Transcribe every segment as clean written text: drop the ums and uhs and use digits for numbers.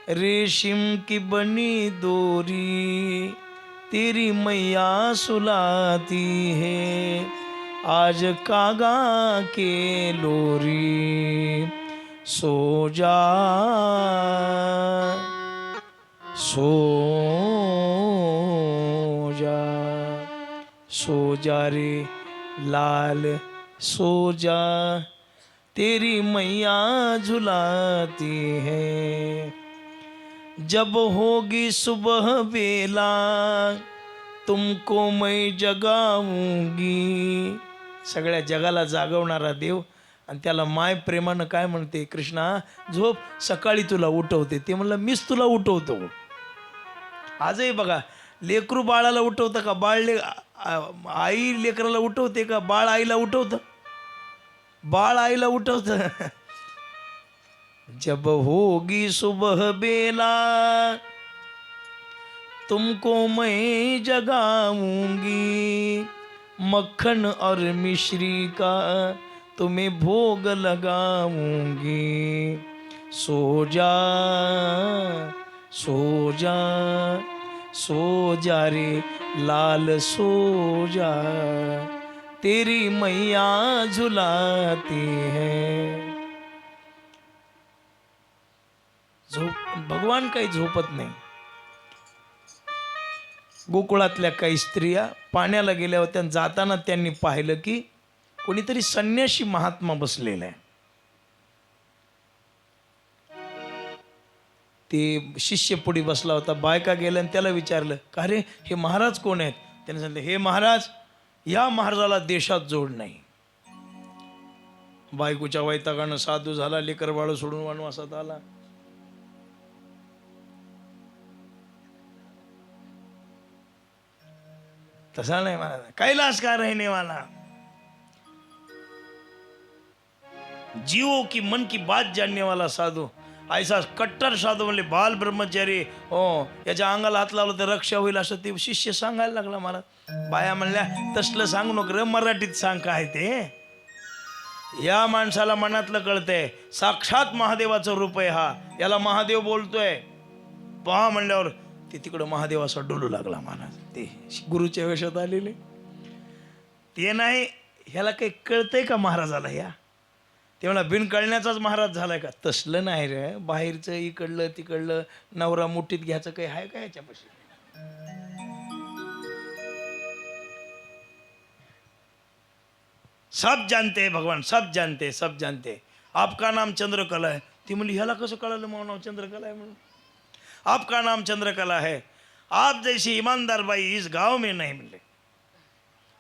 रेशम की बनी डोरी तेरी मैया सुलाती है, आज कागा के लोरी सो जा सो जा सो जा रे लाल सो जा, तेरी मैया झुलाती है। जब होगी सुबह बेला तुमको मैं जगाऊंगी, सगळ्या जगाला जागवणारा देव आणि त्याला माय प्रेमानं काय म्हणते, कृष्णा झोप सकाळी तुला उठवते. ते म्हणलं मीच तुला उठवतो. आजही बघा, लेकरू बाळाला उठवतं का, आई लेकराला उठवते का, बाळ आईला उठवतं, बाळ आईला उठवतं. जब होगी सुबह बेला तुमको मैं जगाऊंगी, मक्खन और मिश्री का तुम्हें भोग लगाऊंगी, सो जा सो जा सो जा रे लाल सो जा, तेरी मैया झुलाती है. झोप भगवान काही झोपत नाही. गोकुळातल्या काही स्त्रिया पाण्याला गेल्या होत्या. जाताना त्यांनी पाहिलं की कोणीतरी संन्यासी महात्मा बसलेला आहे. ते शिष्य पुढे बसला होता. बायका गेल्या आणि त्याला विचारलं, का रे हे महाराज कोण आहेत? त्याने सांगितलं, हे महाराज, या महाराजाला देशात जोड नाही. बायकोच्या वैतागानं साधू झाला, लेकर बाळ सोडून वनवासात आला. तसा नाही मला, कैलाश का रहने वाला, जीवों की मन की बात जानने वाला साधू, ऐसा कट्टर साधू म्हणले. बाल ब्रह्मचारी, हो याच्या अंगाला हात लावला तर रक्षा होईल असं ते शिष्य सांगायला लागला मला. बाया म्हणल्या, तसलं सांगू नको रे, मराठीत सांग काय ते. या माणसाला मनातलं कळतंय, साक्षात महादेवाचं रूप आहे हा, याला महादेव बोलतोय पहा म्हणल्यावर ते तिकडं महादेव असा डोलू लागला. महाराज ते गुरुच्या वेशात आलेले ते नाही, ह्याला काही कळतंय का महाराजाला? या ते मला बिन कळण्याचाच महाराज झालाय का? तसलं नाही रे, बाहेरचं इकडलं तिकडलं नवरा मुठीत घ्यायचं काही आहे का याच्यापाशी? सब जानते हैं भगवान, सब जानते, सब जानते. आपका नाम चंद्रकला है. ती म्हणली, ह्याला कसं कळालं माझं नाव चंद्रकला आहे म्हणून? आपका नाम चंद्रकला है, आप जैसी ईमानदार बाई इस गांव में नहीं मिले,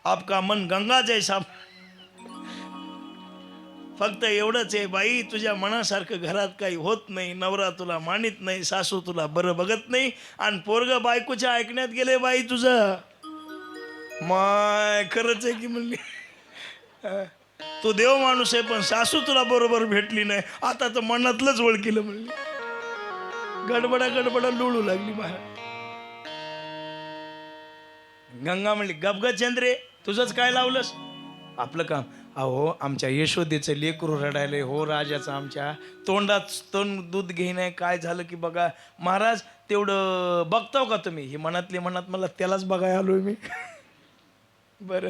आपका मन गंगा जैसा. फक्त एवढंच आहे बाई, तुझ्या मनासारखं घरात काही होत नाही, नवरा तुला मानित नाही, सासू तुला बरं बघत नाही, आणि पोरग बायकोच्या ऐकण्यात गेले बाई तुझं. माय खरंच आहे की म्हणली, तू देव माणूस आहे पण सासू तुला बरोबर भेटली नाही, आता तर मनातलंच ओळखीलं म्हणली. गडबडा लुळू लागली बाहेर. गंगा म्हणली, गपग चंद्रे, तुझंच काय लावलंस? आपलं काम. अहो आमच्या यशोदेचं लेकरू रडायलंय हो, राजाचं आमच्या तोंडात तोंड दूध घेणे. काय झालं की बघा महाराज, तेवढं बघताव का तुम्ही? ही मनातली मनात मला त्यालाच बघाय आलोय मी. बरं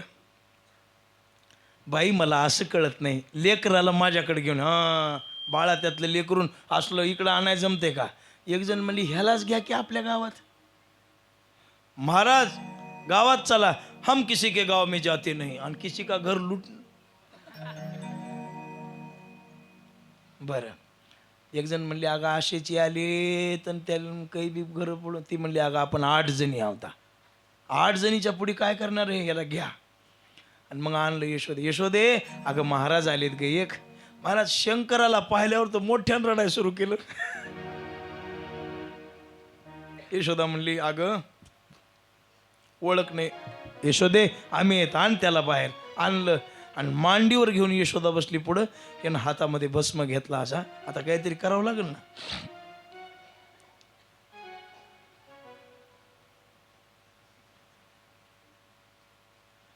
बाई, मला असं कळत नाही, लेकराला माझ्याकडे घेऊन, हां बाळा त्यातलं लेकरून असलं इकडं आणाय जमते का? एक जण म्हणली, ह्यालाच घ्या की आपल्या गावात. महाराज गावात चला, हम किसी के गाव में जाते नहीं, आणि किसी का घर लूट. बरं एक जण म्हणली, अगं आशेची आली तर त्याला काही बी घर पडून. ती म्हणली, अगं आपण 8 जणी आहोत, 8 जणीच्या पुढे काय करणार आहे, याला घ्या. आणि मग आणलं यशोदे. यशोदे, अगं महाराज आलेत ग एक. महाराज शंकराला पाहिल्यावर तर मोठ्यानं रडायला सुरू केलं. यशोदा म्हणली, अगं ओळख नाही. यशोदे आम्ही येत, आण त्याला बाहेर. आणलं आणि मांडीवर घेऊन यशोदा बसली पुढं. यानं हातामध्ये भस्म घेतला असा. आता काहीतरी करावं लागेल ना.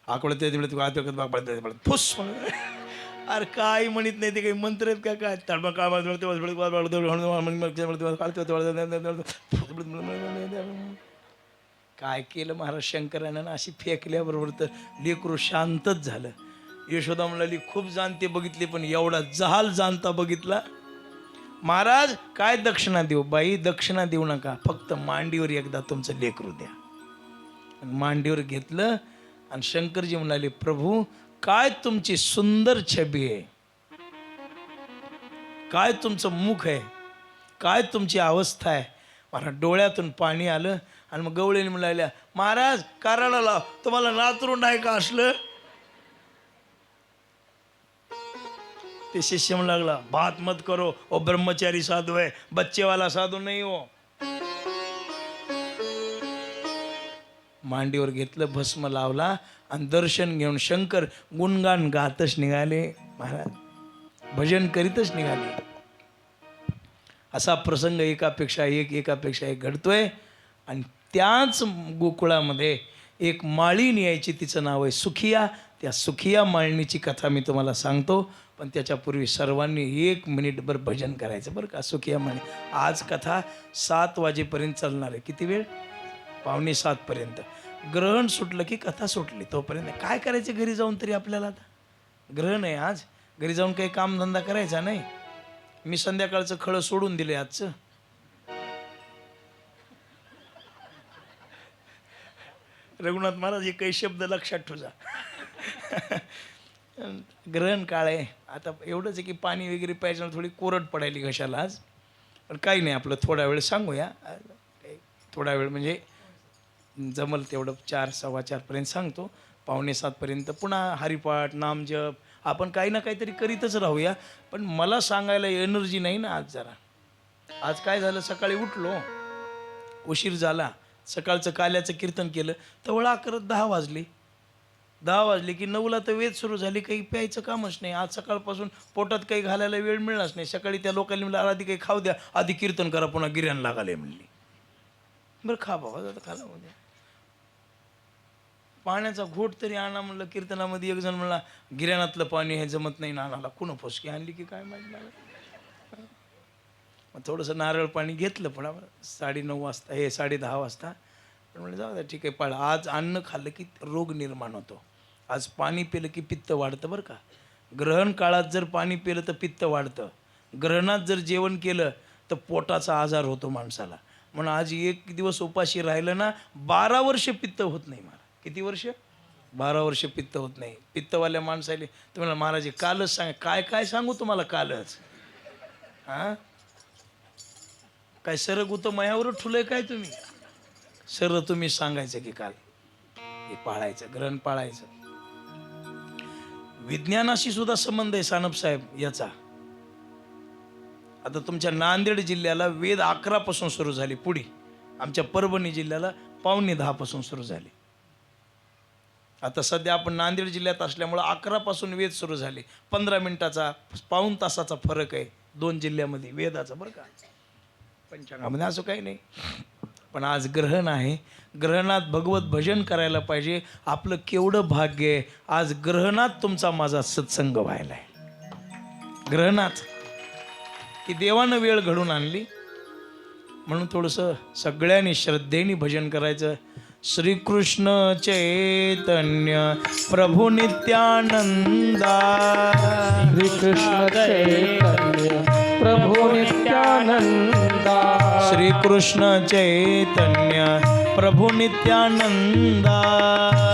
आकडे फुस अरे काय म्हणत नाही ते काही मंत्र आहेत का काय तळबा काय काय केलं महाराज शंकरानं अशी फेकल्याबरोबर तर लेकरू शांतच झालं. यशोदा म्हणाली खूप जाणते बघितले पण एवढा जहाल जाणता बघितला. महाराज काय दक्षिणा देऊ? बाई दक्षिणा देऊ नका, फक्त मांडीवर एकदा तुमचं लेकरू द्या. मांडीवर घेतलं आणि शंकरजी म्हणाले प्रभू काय तुमची सुंदर छबी आहे, काय तुमचं मुख आहे, काय तुमची अवस्था आहे. मला डोळ्यातून पाणी आलं आणि मग गवळीने म्हणाल्या महाराज काराला लाव, तुम्हाला नातरुंड आहे का असलं? ते शिष्य म्हणू लागला बात मत करो, ओ ब्रह्मचारी साधू है, बच्चे वाला साधू नहीं हो. मांडीवर घेतलं, भस्म लावला आणि दर्शन घेऊन शंकर गुणगान गातच निघाले. महाराज भजन करीतच निघाले. असा प्रसंग एकापेक्षा एक घडतोय. आणि त्याच गोकुळामध्ये एक माळीण यायची, तिचं नाव आहे सुखिया. त्या सुखिया माळणीची कथा मी तुम्हाला सांगतो, पण त्याच्यापूर्वी सर्वांनी 1 मिनिटभर भजन करायचं बरं का. सुखिया माळणी आज कथा 7 वाजेपर्यंत चालणार आहे. किती वेळ? 6:45 पर्यंत. ग्रहण सुटलं की कथा सुटली. तोपर्यंत काय करायचं घरी जाऊन तरी आपल्याला? आता ग्रहण आहे आज, घरी जाऊन काही कामधंदा करायचा नाही. मी संध्याकाळचं खळं सोडून दिले आजचं. रघुनाथ महाराज हे काही शब्द लक्षात ठेवा. ग्रहण काळ आहे आता. एवढंच आहे की पाणी वगैरे पाहिजे, थोडी कोरड पडायली घशाला आज. पण काही नाही, आपलं थोडा वेळ सांगूया. थोडा वेळ म्हणजे जमल तेवढं 4, 4:15 पर्यंत सांगतो. 6:45 पर्यंत पुन्हा हरिपाठ नामजप आपण काही ना काहीतरी करीतच राहूया. पण मला सांगायला एनर्जी नाही ना आज जरा. आज काय झालं, सकाळी उठलो उशीर झाला, सकाळचं काल्याचं कीर्तन केलं तेवढं करत 10 वाजले. 10 वाजले की 9ला तर वेद सुरू झाली. काही प्यायचं कामच नाही आज. सकाळपासून पोटात काही घालायला वेळ मिळणार नाही. सकाळी त्या लोकांनी म्हणलं आधी काही खाऊ द्या, आधी कीर्तन करा, पुन्हा गिर्यान लागाले म्हणली. बरं खा बाबा, आता खाला म्हणजे पाण्याचा घोट तरी आणा म्हणलं. कीर्तनामध्ये एक जण म्हणला गिर्यानातलं पाणी हे जमत नाही नानाला. कुणं फुसकी आणली की काय माहिती लागलं. मग थोडंसं नारळ पाणी घेतलं पुन्हा 9:30 वाजता, हे 10:30 वाजता. पण म्हणजे जाऊ द्या ठीक आहे. पण आज अन्न खाल्लं की रोग निर्माण होतो. आज पाणी पिलं की पित्त वाढतं बरं का. ग्रहण काळात जर पाणी पिलं तर पित्त वाढतं. ग्रहणात जर जेवण केलं तर पोटाचा आजार होतो माणसाला. म्हणून आज 1 दिवस उपाशी राहिलं ना 12 वर्ष पित्त होत नाही. मला किती वर्ष? 12 वर्ष पित्त होत नाही. पित्तवाल्या माणसाले तुम्हाला महाराज कालच सांग. काय काय सांगू तुम्हाला कालच? हां काय सरग होतं मयावर ठुलंय काय तुम्ही? सर तुम्ही सांगायचं की काल हे पाळायचं, ग्रहण पाळायचं. विज्ञानाशी सुद्धा संबंध आहे सानप साहेब याचा. आता तुमच्या नांदेड जिल्ह्याला वेद 11 पासून सुरू झाली. पुढे आमच्या परभणी जिल्ह्याला 9:45 पासून सुरू झाली. आता सध्या आपण नांदेड जिल्ह्यात असल्यामुळं 11 पासून वेद सुरू झाले. 15 मिनिटाचा 1/4 तासाचा फरक आहे 2 जिल्ह्यामध्ये वेदाचा बरं का. पंचांगामध्ये असं काही नाही. पण आज ग्रहण आहे. ग्रहणात भगवत भजन करायला पाहिजे. आपलं केवढं भाग्य आहे आज ग्रहणात तुमचा माझा सत्संग व्हायला आहे. ग्रहणात की देवानं वेळ घडून आणली. म्हणून थोडंसं सगळ्यांनी श्रद्धेने भजन करायचं. श्रीकृष्ण चैतन्य प्रभु नित्यानंदा, श्रीकृष्ण चैतन्य प्रभु नित्यानंदा, श्रीकृष्ण चैतन्य प्रभु नित्यानंदा,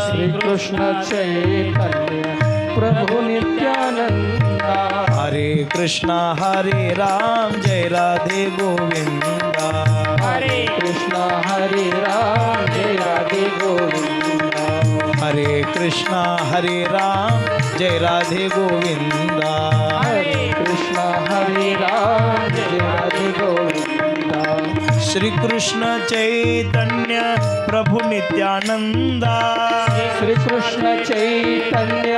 श्रीकृष्ण चैतन्य प्रभु नित्यानंदा. हरे कृष्णा हरे राम जय राधे गोविंदा, हरे कृष्णा हरे राम जय राधे गोविंदा, हरे कृष्णा हरे राम जय राधे गोविंदा, हरे कृष्णा हरे राम जय राधे गोविंदा. श्री कृष्ण चैतन्य प्रभु नित्यानंदा, श्रीकृष्ण चैतन्य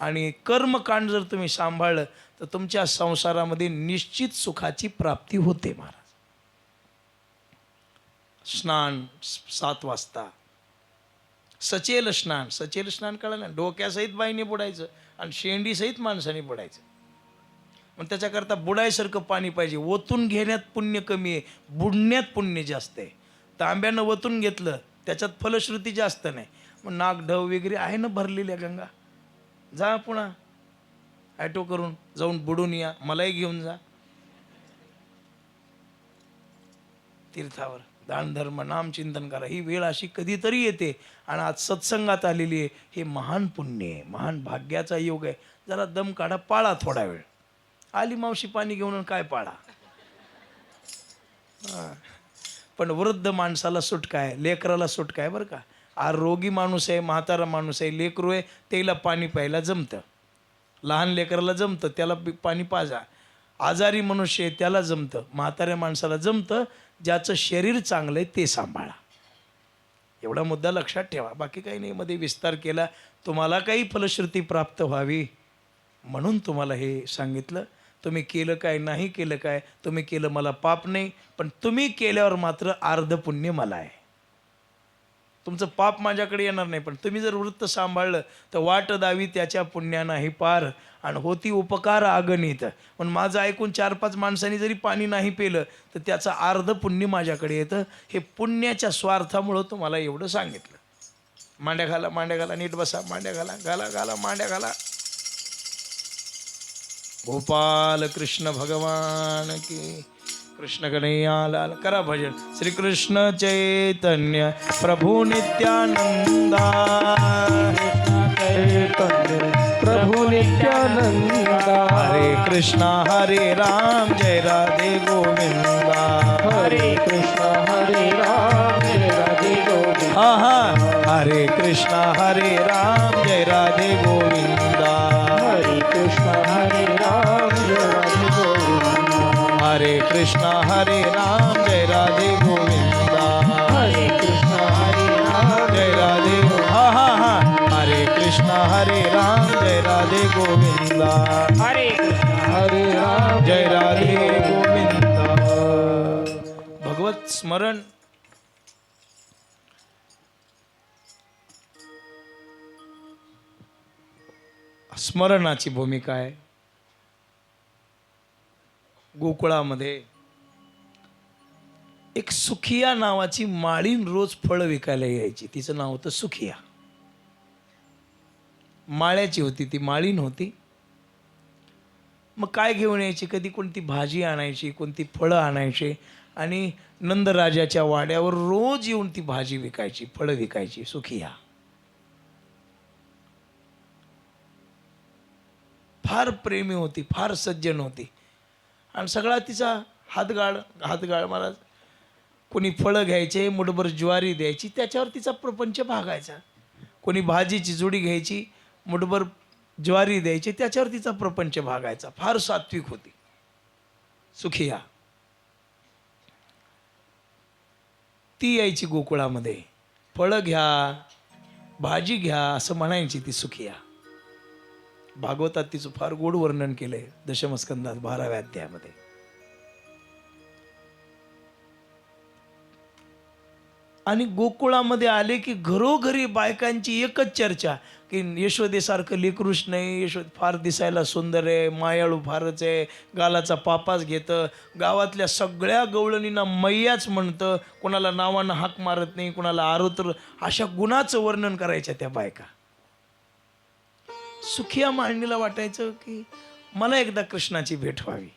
आणि कर्मकांड जर तुम्ही सांभाळलं तर तुमच्या संसारामध्ये निश्चित सुखाची प्राप्ती होते महाराज. स्नान 7 वाजता, सचेल स्नान कळलं ना, डोक्यासहित बाईने बुडायचं आणि शेंडीसहित माणसाने बुडायचं. मग त्याच्याकरता बुडायसारखं पाणी पाहिजे. ओतून घेण्यात पुण्य कमी आहे, बुडण्यात पुण्य जास्त आहे. तांब्यानं ओतून घेतलं त्याच्यात फलश्रुती जास्त नाही. मग नाग ढव वगैरे आहे ना भरलेल्या गंगा, जा पुन्हा ॲटो करून जाऊन बुडून या, मलाही घेऊन जा तीर्थावर. दानधर्म नामचिंतन करा. ही वेळ अशी कधीतरी येते आणि आज सत्संगात आलेली आहे. हे महान पुण्य आहे, महान भाग्याचा योग आहे. जरा दम काढा, पाळा थोडा वेळ. आली मावशी पाणी घेऊन काय पाळा. पण वृद्ध माणसाला सुटका आहे, लेकराला सुटका आहे बरं का. रोगी माणूस आहे, म्हातारा माणूस आहे, लेकरू आहे, त्याला पाणी प्यायला जमतं. लहान लेकराला जमतं, त्याला पाणी पाजा. आजारी मनुष्य आहे त्याला जमतं, म्हाताऱ्या माणसाला जमतं. ज्याचं शरीर चांगलं आहे ते सांभाळा. एवढा मुद्दा लक्षात ठेवा. बाकी काही नाही. मध्ये विस्तार केला तुम्हाला काही फलश्रुती प्राप्त व्हावी म्हणून तुम्हाला हे सांगितलं. तुम्ही केलं काय नाही केलं काय, तुम्ही केलं मला पाप नाही, पण तुम्ही केल्यावर मात्र अर्ध पुण्य मला आहे. तुमचं पाप माझ्याकडे येणार नाही, पण तुम्ही जर वृत्त सांभाळलं तर वाट दावी त्याच्या पुण्यानाही पार आणि होती उपकार अगणित. पण माझं ऐकून 4-5 माणसांनी जरी पाणी नाही पेलं तर त्याचं अर्ध पुण्य माझ्याकडे येतं. हे पुण्याच्या स्वार्थामुळं तुम्हाला एवढं सांगितलं. मांड्या घाला, नीट बसा, मांड्या घाला, मांड्या घाला. गोपाल कृष्ण भगवान की. कृष्ण कन्हैया लाल. करा भजन. श्री कृष्ण चैतन्य प्रभु नित्यानंदा, चैतन्य प्रभु नित्यानंदा. हरे कृष्णा हरे राम जय राधे गोविंदा. हरे कृष्णा हरे राम जय राधे गोविंदा. हरे कृष्णा हरे राम जय राधे गोविंदा. हरे कृष्णा हरे राम जय राधे गोविंदा. हरे कृष्णा हरे राम जय राधे गोविंदा. हरे कृष्णा हरे राम जय राधे हरे कृष्णा हरे राम जय राधे गोविंदा. हरे कृष्णा हरे राम जय राधे गोविंदा. भगवत स्मरण. स्मरणाची भूमिका आहे. गोकुळामध्ये एक सुखिया नावाची माळीन रोज फळं विकायला यायची. तिचं नाव होतं सुखिया. माळ्याची होती ती, माळीन होती. मग काय घेऊन यायची, कधी कोणती भाजी आणायची, कोणती फळं आणायची आणि नंदराजाच्या वाड्यावर रोज येऊन ती भाजी विकायची, फळं विकायची सुखिया. फार प्रेमी होती, फार सज्जन होती आणि सगळा तिचा हातगाळ महाराज. कोणी फळं घ्यायचे, मुठभर ज्वारी द्यायची, त्याच्यावर तिचा प्रपंच भागायचा. कोणी भाजीची जुडी घ्यायची, मुठभर ज्वारी द्यायची, त्याच्यावर तिचा प्रपंच भागायचा. फार सात्विक होती सुखिया. ती यायची गोकुळामध्ये, फळं घ्या, भाजी घ्या असं म्हणायची ती सुखिया. भागवतात तिचं फार गोड वर्णन केलंय दशमस्कंदात 12व्या अध्यायामध्ये. आणि गोकुळामध्ये आले की घरोघरी बायकांची एकच चर्चा की यशोदेसारखं लेकरूच नाही, यशोद फार दिसायला सुंदर आहे, मायाळू फारच आहे, गालाचा पापाच घेतं, गावातल्या सगळ्या गवळणींना मैयाच म्हणतं, कोणाला नावानं हाक मारत नाही, कोणाला आरोतर, अशा गुणाचं वर्णन करायच्या त्या बायका. सुखिया मांडणीला वाटायचं की मला एकदा कृष्णाची भेट व्हावी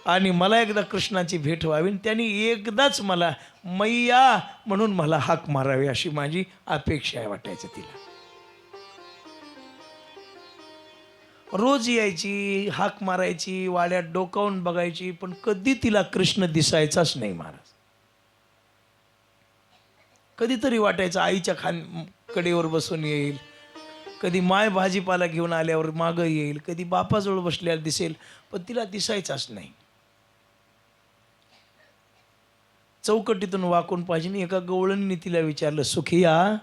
आणि मला एकदा कृष्णाची भेट व्हावी, त्यांनी एकदाच मला मैया म्हणून मला हाक मारावी अशी माझी अपेक्षा आहे वाटायचं तिला. रोज यायची, हाक मारायची, वाड्यात डोकावून बघायची, पण कधी तिला कृष्ण दिसायचाच नाही महाराज. कधीतरी वाटायचं आईच्या कडेवर बसून येईल, कधी माय भाजीपाला घेऊन आल्यावर मागं येईल, कधी बापाजवळ बसल्यावर दिसेल, पण तिला दिसायचाच नाही. चौकटीतून वाकून पाहिजे. एका गवळणीने तिला विचारलं, सुखिया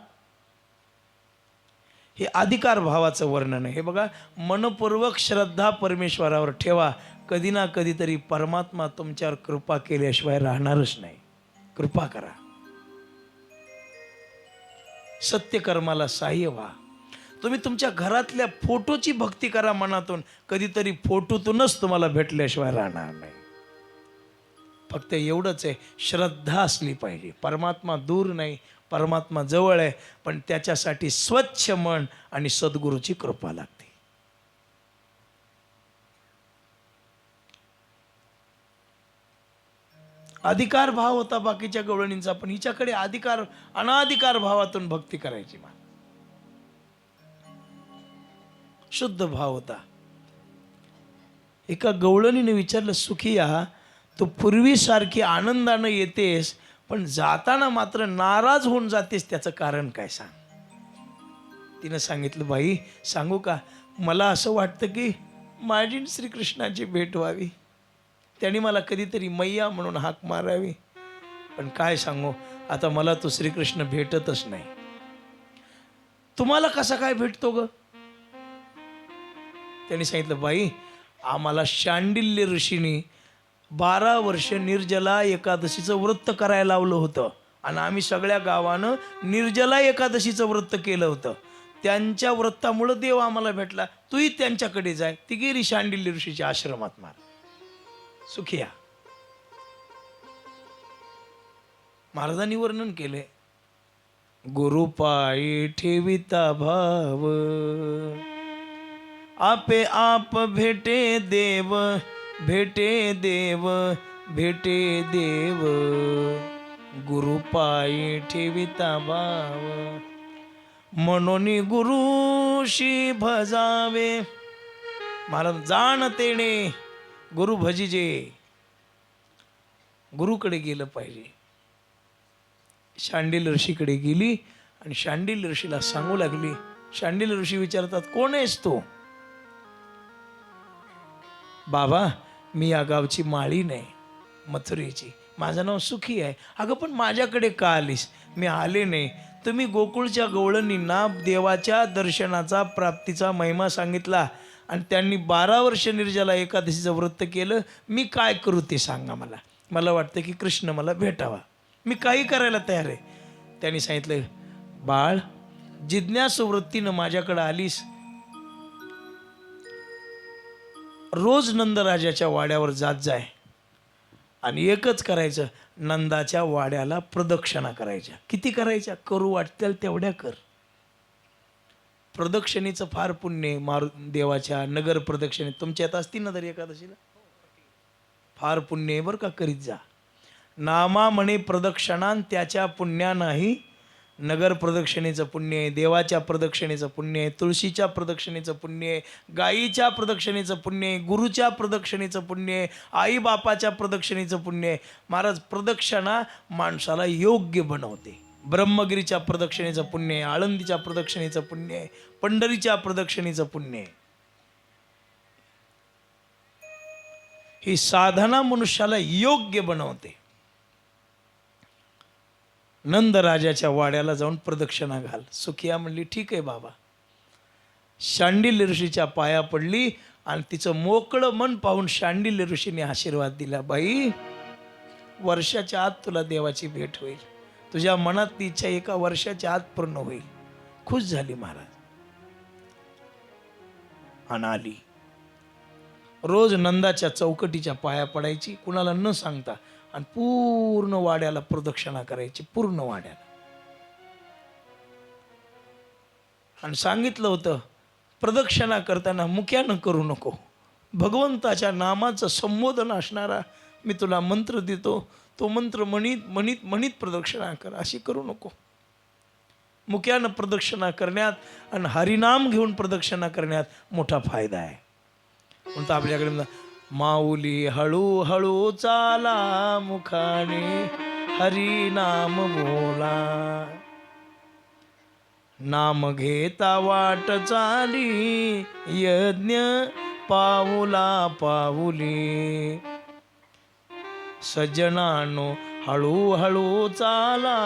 हे अधिकार भावाचं वर्णन आहे. हे बघा, मनपूर्वक श्रद्धा परमेश्वरावर ठेवा. कधी ना कधीतरी परमात्मा तुमच्यावर कृपा केल्याशिवाय राहणारच नाही. कृपा करा, सत्यकर्माला सहाय्य व्हा. तुम्ही तुमच्या घरातल्या फोटोची भक्ती करा मनातून. कधीतरी फोटोतूनच तुम्हाला भेटल्याशिवाय राहणार नाही. फक्त एवढंच आहे, श्रद्धा असली पाहिजे. परमात्मा दूर नाही, परमात्मा जवळ आहे, पण त्याच्यासाठी स्वच्छ मन आणि सद्गुरूची कृपा लागते. अधिकार भाव होता बाकीच्या गवळणींचा, पण हिच्याकडे अधिकार अनाधिकार भावातून भक्ती करायची. मान शुद्ध भाव होता. एका गवळणीने विचारलं, सुखिया, तू पूर्वीसारखी आनंदानं येतेस, पण जाताना मात्र नाराज होऊन जातेस, त्याचं कारण काय सांग. तिनं सांगितलं, बाई सांगू का, मला असं वाटतं की माझी श्रीकृष्णाची भेट व्हावी, त्यांनी मला कधीतरी मैया म्हणून हाक मारावी. पण काय सांगू, आता मला तो श्रीकृष्ण भेटतच नाही. तुम्हाला कसा काय भेटतो ग. त्यांनी सांगितलं, बाई आम्हाला शांडिल्य ऋषींनी 12 वर्ष निर्जला एकादशीचं व्रत करायला लावलं होतं, आणि आम्ही सगळ्या गावानं निर्जला एकादशीचं व्रत केलं होतं. त्यांच्या व्रतामुळं देव आम्हाला भेटला. तूही त्यांच्याकडे जाय. ती गेली शांडिल्य ऋषीच्या आश्रमात. मार सुखिया. महाराजांनी वर्णन केले, गुरु पायी ठेविता भाव, आपे आप भेटे देव, भेटे देव, भेटे देव, गुरु पायी ठेविता भाव, म्हणून गुरुशी भजावे. महाराज जाणतेने गुरु भजिजे. गुरुकडे गेलं पाहिजे. शांडिल्य ऋषीकडे गेली आणि शांडिल्य ऋषीला सांगू लागली. शांडिल्य ऋषी विचारतात, कोण आहेस तू. बाबा मी या गावची माळीण आहे, मथुरेची. माझं नाव सुखी आहे. अगं पण माझ्याकडे का आलीस. मी आले नाही, तुम्ही गोकुळच्या गवळणींना देवाच्या दर्शनाचा प्राप्तीचा महिमा सांगितला, आणि त्यांनी 12 वर्ष निर्जला एकादशीचं व्रत केलं. मी काय करू ते सांगा मला. मला वाटतं की कृष्ण मला भेटावा, मी काही करायला तयार आहे. त्यांनी सांगितलं, बाळ जिज्ञासू वृत्तीनं माझ्याकडे आलीस, रोज नंदराजाच्या वाड्यावर जात जाय, आणि एकच करायचं, नंदाच्या वाड्याला प्रदक्षिणा करायच्या. किती करायच्या, करू वाटतील तेवढ्या कर. प्रदक्षिणेचं फार पुण्य. देवाच्या नगर प्रदक्षिणेत तुमच्या येत असतील ना तरी एकादशीला, फार पुण्य आहे बरं का. करीत जा. नामा म्हणे प्रदक्षिणान, त्याच्या पुण्यानाही नगर प्रदक्षिणेचं पुण्य आहे, देवाच्या प्रदक्षिणेचं पुण्य आहे, तुळशीच्या प्रदक्षिणेचं पुण्य आहे, गायीच्या प्रदक्षिणेचं पुण्य आहे, गुरुच्या प्रदक्षिणेचं पुण्य आहे, आईबापाच्या प्रदक्षिणेचं पुण्य आहे. महाराज प्रदक्षिणा माणसाला योग्य बनवते. ब्रह्मगिरीच्या प्रदक्षिणेचं पुण्य आहे, आळंदीच्या प्रदक्षिणेचं पुण्य आहे, पंढरीच्या प्रदक्षिणेचं पुण्य आहे. ही साधना मनुष्याला योग्य बनवते. नंदराजाच्या वाड्याला जाऊन प्रदक्षिणा घाल. सुखिया म्हणली, ठीक आहे बाबा. शांडिल्य ऋषीच्या पाया पडली, आणि तिचं मोकळं मन पाहून शांडिल्य ऋषीने आशीर्वाद दिला, बाई वर्षाच्या आत तुला देवाची भेट होईल, तुझ्या मनातली इच्छा एका वर्षाच्या आत पूर्ण होईल. खुश झाली महाराज आणि आली. रोज नंदाच्या चौकटीच्या पाया पडायची, कुणाला न सांगता, आणि पूर्ण वाड्याला प्रदक्षिणा करायची, पूर्ण वाड्याला. आणि सांगितलं होतं, प्रदक्षिणा करताना मुक्यानं करू नको. भगवंताच्या नामाचं संबोधन असणारा मी तुला मंत्र देतो, तो मंत्र म्हणीत म्हणीत म्हणीत प्रदक्षिणा कर, अशी करू नको. मुक्यानं प्रदक्षिणा करण्यात आणि हरिनाम घेऊन प्रदक्षिणा करण्यात मोठा फायदा आहे. म्हणतो आपल्याकडे, माऊली हळूहळू चाला, मुखाने हरिनाम बोला, नाम घेता वाट चाली, यज्ञ पाऊला पाऊली, सज्जनानो हळूहळू चाला,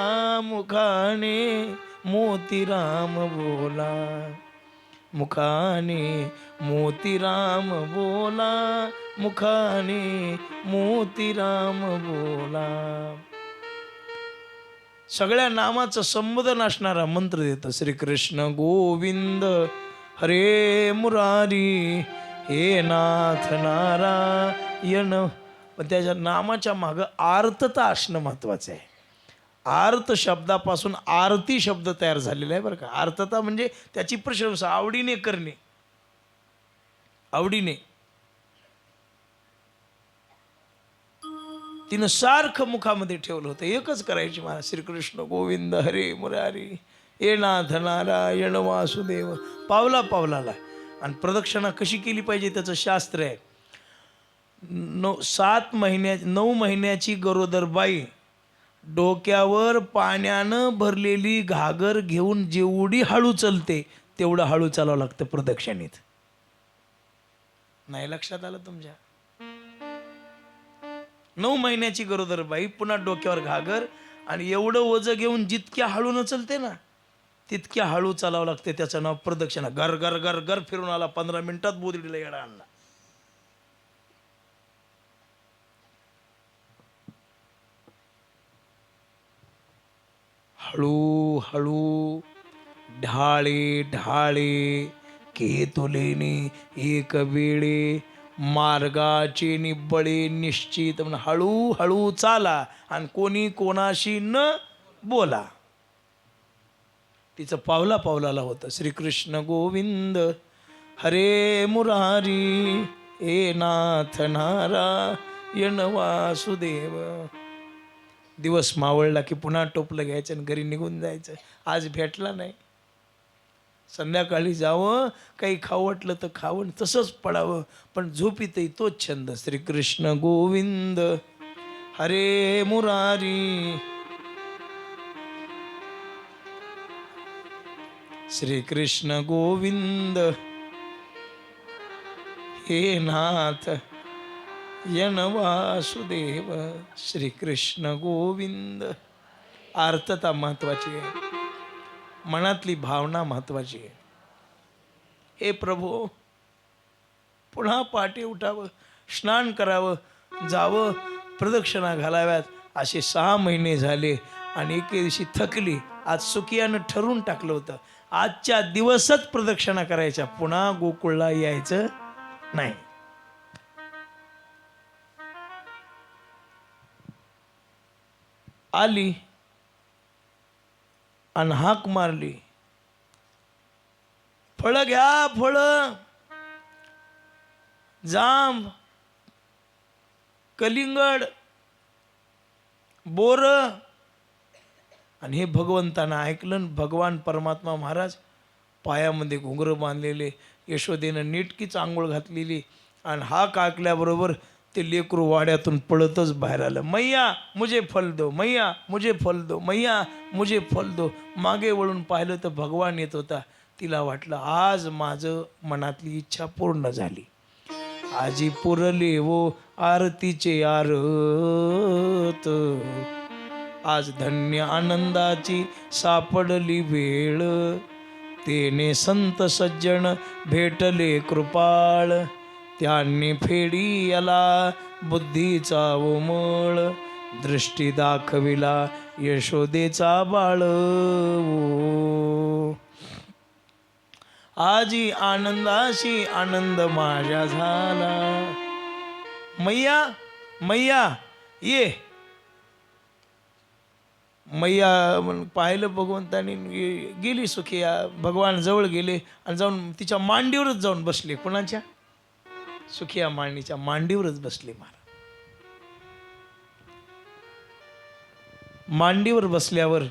मुखाने मोतीराम बोला, मुखाने मोतीराम बोला, मुखाने मोतीराम बोला. सगळ्या नामाचं संबोधन असणारा मंत्र देतं. श्रीकृष्ण गोविंद हरे मुरारी, हे नाथ नारायण. पण त्याच्या नामाच्या मागं आर्तता असणं महत्वाचं आहे. आर्त शब्दापासून आरती शब्द तयार झालेला आहे बरं का. आर्तता म्हणजे त्याची प्रशंसा, आवडीने करणे, आवडीने. तिनं सारखं मुखामध्ये ठेवलं होतं, एकच करायची मला, श्रीकृष्ण गोविंद हरे मुरारी, हे नाथ नारायण वासुदेव. पावला पावलाला. आणि प्रदक्षिणा कशी केली पाहिजे त्याचं शास्त्र आहे. 9 महिन्याची गरोदर बाई डोक्यावर पाण्यानं भरलेली घागर घेऊन जेवढी हळू चलते तेवढं हळू चालावं लागतं प्रदक्षिणेत. नाही लक्षात आलं तुमच्या? 9 महिन्याची गरोदर बाई, पुन्हा डोक्यावर घागर, आणि एवढं ओझं घेऊन जितक्या हळू न चलते ना तितक्या हळू चालावं लागते. त्याचं नाव प्रदक्षिणा. गर गर गर गर फिरून आला, 15 मिनिटात बोधडीला येडा आणला. हळू हळू ढाळे ढाळे केतुलेने एक वेळे, मार्गाचे निब्बळे निश्चित. म्हणून हळू हळू चाला आणि कोणी कोणाशी न बोला. तिचं पावला पावलाला होतं. श्रीकृष्ण गोविंद हरे मुरारी, हे नाथ नारायण वासुदेव. दिवस मावळला की पुन्हा टोपलं घ्यायचं आणि घरी निघून जायचं. आज भेटला नाही, संध्याकाळी जावं, काही खावं वाटलं तर खावं, तसंच पडावं, पण झोपीतही तोच छंद. श्रीकृष्ण गोविंद हरे मुरारी, श्रीकृष्ण गोविंद हे नाथ यन वासुदेव. श्रीकृष्ण गोविंद. आर्तता महत्वाची आहे, मनातली भावना महत्वाची आहे. हे प्रभू, पुन्हा पहाटे उठावं, स्नान करावं, जावं, प्रदक्षिणा घालाव्यात. असे 6 महिने झाले आणि एके दिवशी थकली. आज सुखियानं ठरवून टाकलं होतं, आजच्या दिवसच प्रदक्षिणा करायच्या, पुन्हा गोकुळला यायचं नाही. आली आणि हाक मारली, फळं घ्या, फळं, जांब, कलिंगड, बोर. आणि हे भगवंतानं ऐकलं. भगवान परमात्मा महाराज पायामध्ये घुंगरं बांधलेले, यशोदेनं नीटकीच आंघोळ घातलेली, आणि हाक ऐकल्याबरोबर ते लेकरू वाड्यातून पळतच बाहेर आलं. मैया मुझे फल दो, मैया मुझे फल दो, मैया मुझे फल दो. मागे वळून पाहिलं तर भगवान येत होता. तिला वाटलं आज माझं मनातली इच्छा पूर्ण झाली. आजी पुरले वो आरतीचे आरत, आज धन्य आनंदाची सापडली वेळ. तेने संत सज्जन भेटले कृपाळ, त्यांनी फेडी याला बुद्धीचा उमळ. दृष्टी दाखविला यशोदेचा बाळ. आजी आनंदाशी आनंद माझ्या झाला. मैया मैया ये. मैया पाहिलं भगवंतानी, गेली सुखिया. भगवान जवळ गेले आणि जाऊन तिच्या मांडीवरच जाऊन बसले. कुणाच्या? सुखिया मांडीच्या मांडीवरच बसले. महाराज मांडीवर बसल्यावर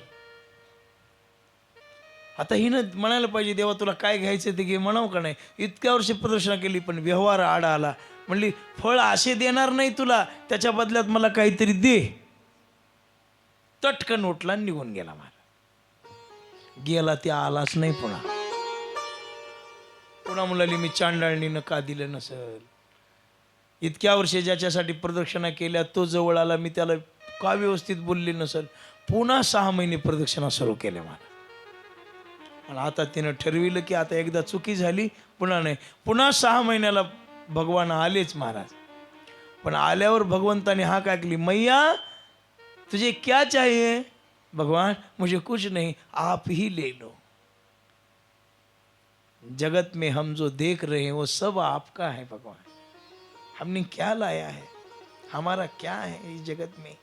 आता हिनं म्हणायला पाहिजे, देवा तुला काय घ्यायचं ते घे, म्हणावं का नाही. इतक्या वर्षी प्रदर्शना केली पण व्यवहार आडा आला. म्हणली फळ असे देणार नाही तुला, त्याच्या बदल्यात मला काहीतरी दे. तटकन उठला निघून गेला. महाराज गेला, ते आलाच नाही पुन्हा. पुन्हा मुलाली मी चांडाळणीनं का दिलं नसल. इतक्या वर्षे ज्याच्यासाठी प्रदक्षिणा केल्या तो जवळ आला, मी त्याला का व्यवस्थित बोलले नसल. पुन्हा 6 महिने प्रदक्षिणा सुरू केल्या. मला आणि आता तिनं ठरविलं की आता एकदा चुकी झाली पुन्हा नाही. पुन्हा 6 महिन्याला भगवान आलेच महाराज. पण आल्यावर भगवंताने हाक ऐकली, मैया तुझे क्या चाहिए? भगवान मुझे कुछ नहीं, आप ही ले लो. जगत में हम जो देख रहे हैं वो सब आपका है भगवान. हमने क्या लाया है, हमारा क्या है इस जगत में,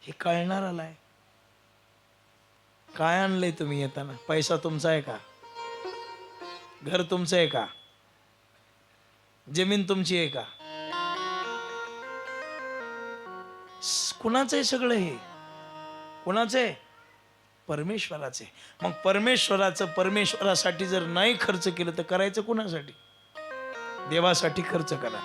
हे कळणार आलाय. काय आणलंय तुम्ही येताना? पैसा तुमचा आहे का? घर तुमचं आहे का? जमीन तुमची आहे का? कुणाचं आहे सगळं हे? कुणाचं आहे? परमेश्वराचं आहे. मग परमेश्वरासाठी जर नाही खर्च केलं तर करायचं कुणासाठी? देवासाठी खर्च करा,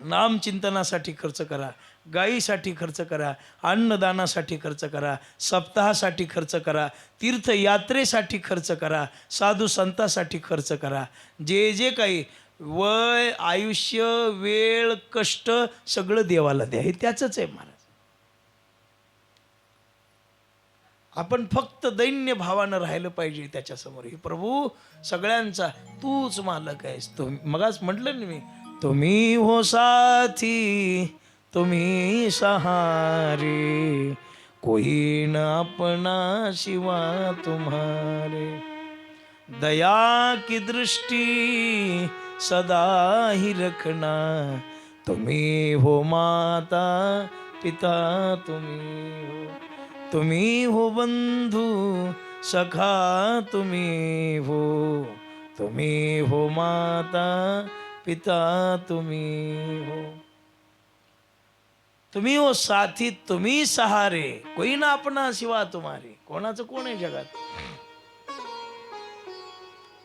नामचिंतनासाठी खर्च करा, गायीसाठी खर्च करा, अन्नदानासाठी खर्च करा, सप्ताहासाठी खर्च करा, तीर्थयात्रेसाठी खर्च करा, साधू संतांसाठी खर्च करा. जे जे काही वय, आयुष्य, वेळ, कष्ट सगळं देवाला द्या. हे त्याचंच आहे महाराज. आपण फक्त दैन्य भावानं राहिलं पाहिजे त्याच्यासमोर. हे प्रभू सगळ्यांचा तूच मालक आहेस. तो मगाच म्हटलं ना मी, तुम्ही हो साथी तुम्ही सहारे, कोई न अपना सिवा तुम्हारे, दया की दृष्टि सदा ही रखना, तुम्ही हो माता पिता तुम्ही हो, तुम्ही हो बंधू सखा तुम्ही हो, तुम्ही हो माता पिता तुम्ही हो, तुम्ही हो साथी तुम्ही सहारे, कोई ना अपना सिवा तुम्हारे. कोणाचं कोण आहे जगात?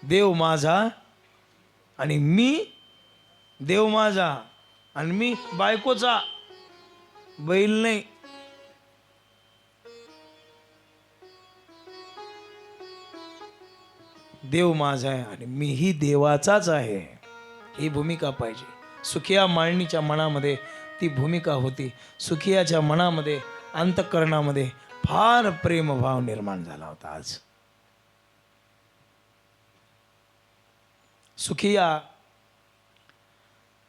देव माझा आणि मी, देव माझा आणि मी बायकोचा, बैल नाही. देव माझा आहे आणि मीही देवाचाच आहे. ही भूमिका पाहिजे. सुखिया माळणीच्या मनामध्ये ती भूमिका होती. सुखियाच्या मनामध्ये, अंतःकरणामध्ये फार प्रेमभाव निर्माण झाला होता. आज सुखिया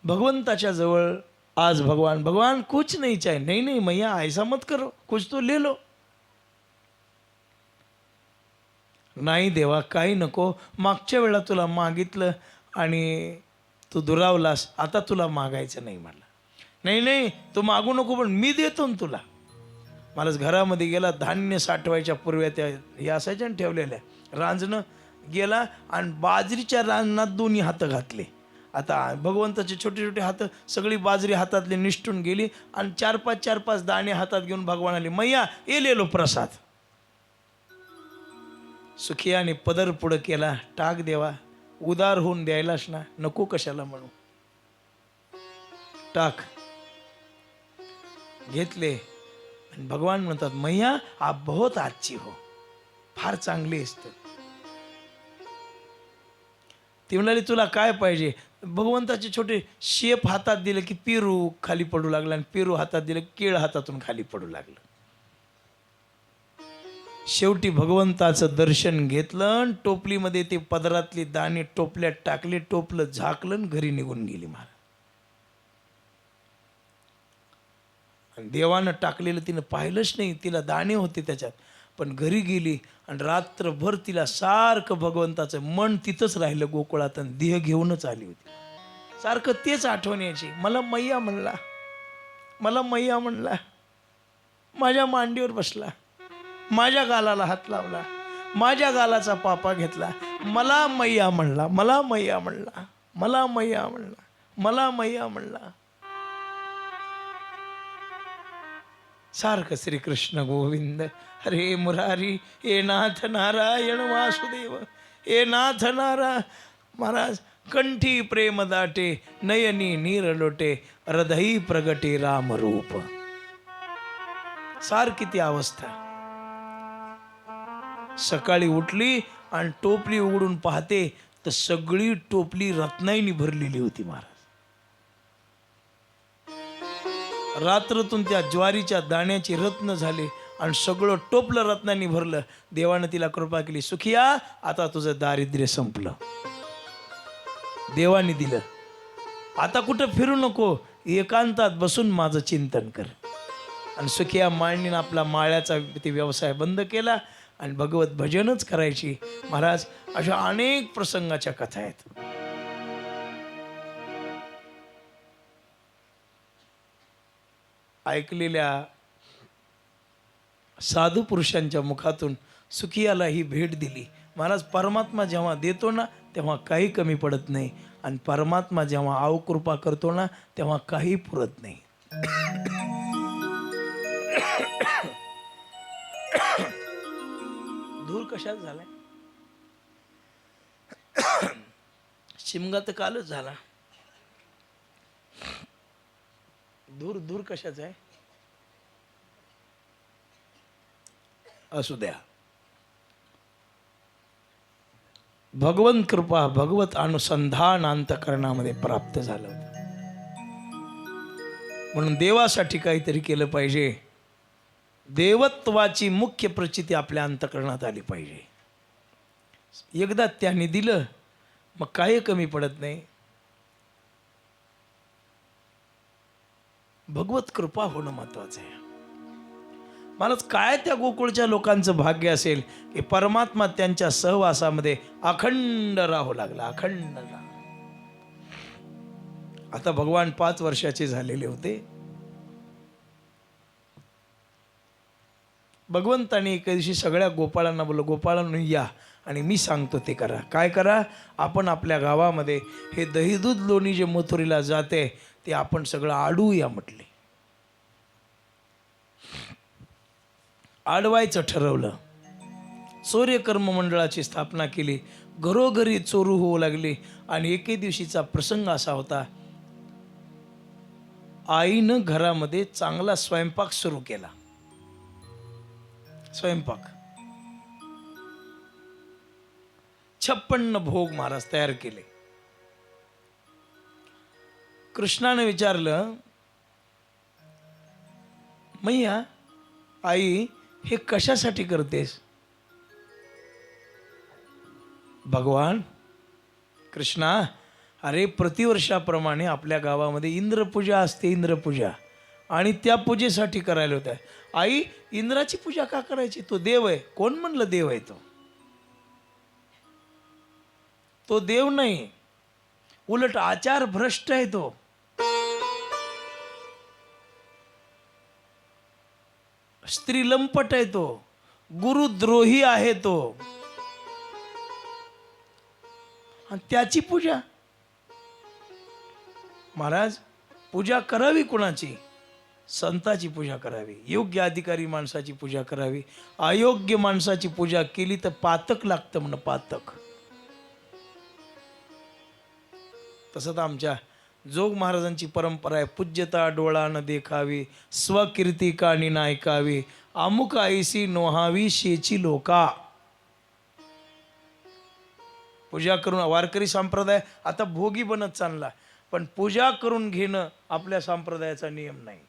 भगवंताच्या जवळ, आज भगवान कुछ नहीं चाहिए. नहीं नहीं मैया ऐसा मत करो, कुछ तो ले लो. नाही देवा काही नको, मागच्या वेळा तुला मागितलं आणि तू दुरावलास, आता तुला मागायचं नाही मला. नाही नाही तू मागू नको, पण मी देतो ना तुला. मलाच घरामध्ये गेला, धान्य साठवायच्या पूर्व्या त्या हे असायच्या ना ठेवलेल्या, रांजणं गेला आणि बाजरीच्या रांजणात दोन्ही हातं घातले. आता भगवंताचे छोटे छोटे हात, सगळी बाजरी हातातली निष्ठून गेली आणि 4-5 दाणे हातात घेऊन भगवान आले, मैया ये ले लो प्रसाद. सुखियाने पदर पुढं केला, टाक देवा, उदार होऊन द्यायलाच ना, नको कशाला म्हणू, टाक. घेतले आणि भगवान म्हणतात, मैया आप बहुत अच्छी हो, फार चांगली असते. ती म्हणाली तुला काय पाहिजे? भगवंताचे छोटे शेप हातात दिले की पेरू खाली पडू लागला, आणि पेरू हातात दिले केळ हातातून खाली पडू लागलं. शेवटी भगवंताचं दर्शन घेतलं, टोपलीमध्ये ते पदरातले दाणे टोपल्यात टाकले, टोपलं झाकलं, घरी निघून गेली महाराज. आणि देवानं टाकलेलं तिनं पाहिलंच नाही, तिला दाणे होते त्याच्यात. पण घरी गेली आणि रात्रभर तिला सारखं भगवंताचं मन तिथंच राहिलं गोकुळात, आणि देह घेऊनच आली होती. सारखं तेच आठवण यायची. मला मैया म्हणला, मला मैया म्हणला, माझ्या मांडीवर बसला, माझ्या गालाला हात लावला, माझ्या गालाचा पापा घेतला, मला मैया म्हणला, मला मैया म्हणला, मला मैया म्हणला, मला मैया म्हणला. सारखं श्रीकृष्ण गोविंद हरे मुरारी, हे नाथ नारायण वासुदेव, हे नाथ नारायण. महाराज कंठी प्रेम दाटे, नयनी नीर लोटे, हृदयी प्रगटे राम रूप. सारखी ती अवस्था. सकाळी उठली आणि टोपली उघडून पाहते तर सगळी टोपली रत्नाईनी भरलेली होती महाराज. रात्रातून त्या ज्वारीच्या दाण्याची रत्न झाले आणि सगळं टोपलं रत्नांनी भरलं. देवानं तिला कृपा केली, सुखिया आता तुझं दारिद्र्य संपलं. देवाने दिलं. आता कुठं फिरू नको, एकांतात बसून माझं चिंतन कर. आणि सुखिया माळणीनं आपला माळ्याचा ते व्यवसाय बंद केला आणि भगवत भजनच करायची. महाराज, अशा अनेक प्रसंगाच्या कथा आहेत. ऐकलेल्या साधू पुरुषांच्या मुखातून सुखियाला ही भेट दिली. महाराज, परमात्मा जेव्हा देतो ना तेव्हा काही कमी पडत नाही, आणि परमात्मा जेव्हा अवकृपा करतो ना तेव्हा काही पुरत नाही. धूर कशात झालाय? शिमगा तर कालच झाला. धूर धूर कशाच आहे? असू द्या. भगवंत कृपा, भगवत अनुसंधान अंतःकरणामध्ये प्राप्त झालं होतं. म्हणून देवासाठी काहीतरी केलं पाहिजे. देवत्वाची मुख्य प्रचिती आपल्या अंतःकरणात आली पाहिजे. एकदा त्याने दिलं मग काही कमी पडत नाही. भगवत कृपा होणं महत्वाचं आहे. महाराज, काय त्या गोकुळच्या लोकांचं भाग्य असेल की परमात्मा त्यांच्या सहवासामध्ये अखंड राहू लागला, अखंड राहू. आता भगवान 5 वर्षाचे झालेले होते. भगवंताने एके दिवशी सगळ्या गोपाळांना बोललो, गोपाळांनो या आणि मी सांगतो ते करा. काय करा? आपण आपल्या गावामध्ये हे दही दूध लोणी जे मथुरीला जाते ते आपण सगळं आडूया म्हटले. आडवायचं ठरवलं. चोर्यकर्म मंडळाची स्थापना केली. घरोघरी चोरू होऊ लागली. आणि एके दिवशीचा प्रसंग असा होता, आईनं घरामध्ये चांगला स्वयंपाक सुरू केला. स्वयंपाक 56 भोग महाराज तयार केले. कृष्णाने विचारलं, मैया आई हे कशासाठी करतेस? भगवान कृष्णा, अरे प्रतिवर्षाप्रमाणे आपल्या गावामध्ये इंद्रपूजा असते, इंद्रपूजा, आणि त्या पूजेसाठी करायला होत्या. आई, इंद्राची पूजा का करायची? तो देव आहे. कोण म्हणलं देव आहे? तो देव नाही, उलट आचार भ्रष्ट आहे. तो स्त्री लंपट आहे. तो गुरुद्रोही आहे. तो आणि त्याची पूजा. महाराज, पूजा करावी कोणाची? संताची पूजा करावी. योग्य अधिकारी माणसाची पूजा करावी. अयोग्य माणसाची पूजा केली तर पातक लागतं म्हणून, पातक. तसं तर आमच्या जोग महाराजांची परंपरा आहे, पूज्यता डोळा न देखावी, स्वकीर्ती कानी न ऐकावी, अमुक आईसी नोहावी शेची लोका. पूजा करून, वारकरी संप्रदाय आता भोगी बनत चालला, पण पूजा करून घेणं आपल्या संप्रदायाचा नियम नाही.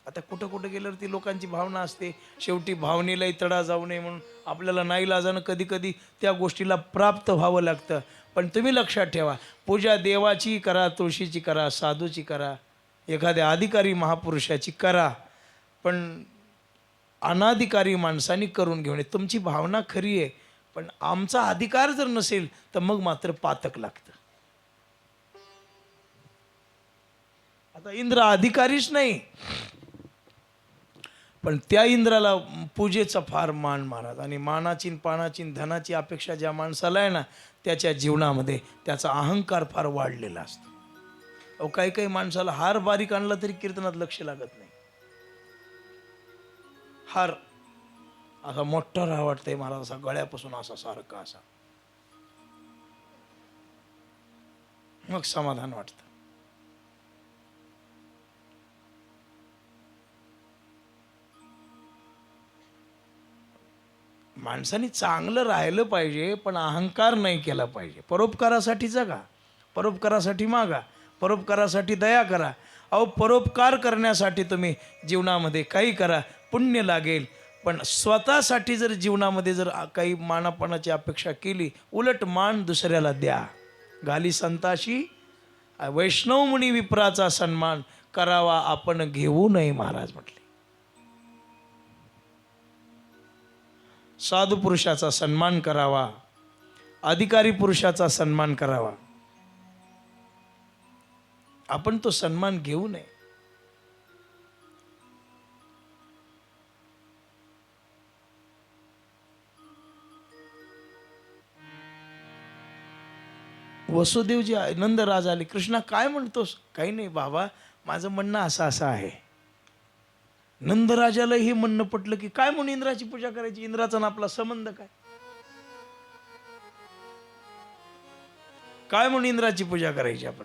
आता कुठं कुठं गेल्यावर ती लोकांची भावना असते. शेवटी भावनेलाही तडा जाऊ नये म्हणून आपल्याला नाईलाजानं कधी कधी त्या गोष्टीला प्राप्त व्हावं लागतं. पण तुम्ही लक्षात ठेवा, पूजा देवाची करा, तुळशीची करा, साधूची करा, एखाद्या अधिकारी महापुरुषाची करा, पण अनाधिकारी माणसांनी करून घेऊ नये. तुमची भावना खरी आहे, पण आमचा अधिकार जर नसेल तर मग मात्र पातक लागतं. आता इंद्र अधिकारीच नाही, पण त्या इंद्राला पूजेचा फार मान महाराज. आणि मानाची, पानाची, धनाची अपेक्षा ज्या माणसाला आहे ना, त्याच्या जीवनामध्ये त्याचा अहंकार फार वाढलेला असतो. अहो, काही काही माणसाला हार बारीक आणला तरी कीर्तनात लक्ष लागत नाही. हार असा मोठा राहा वाटतंय महाराज, असा गळ्यापासून असा सारखा असा, मग समाधान वाटतं. माणसाने चांगलं राहिलं पाहिजे, पण अहंकार नाही केला पाहिजे. परोपकारासाठी जगा, परोपकारासाठी मागा, परोपकारासाठी दया करा. अहो, परोपकार करण्यासाठी तुम्ही जीवनामध्ये काही करा, पुण्य लागेल. पण स्वतःसाठी जर जीवनामध्ये जर काही मानापणाची अपेक्षा केली, उलट मान दुसऱ्याला द्या. गाली संताशी वैष्णव मुनी विप्राचा सन्मान करावा आपण घेऊ नये, महाराज म्हटले. साधू पुरुषाचा सन्मान करावा, अधिकारी पुरुषाचा सन्मान करावा, आपण तो सन्मान घेऊ नये. वसुदेवजी नंदराज आले, कृष्णा काय म्हणतोस? काही नाही बाबा, माझं म्हणणं असं आहे. नंदराजाला हे म्हणणं पटलं की काय म्हणून इंद्राची पूजा करायची, इंद्राचा ना आपला संबंध काय, काय म्हणून इंद्राची पूजा करायची आपण.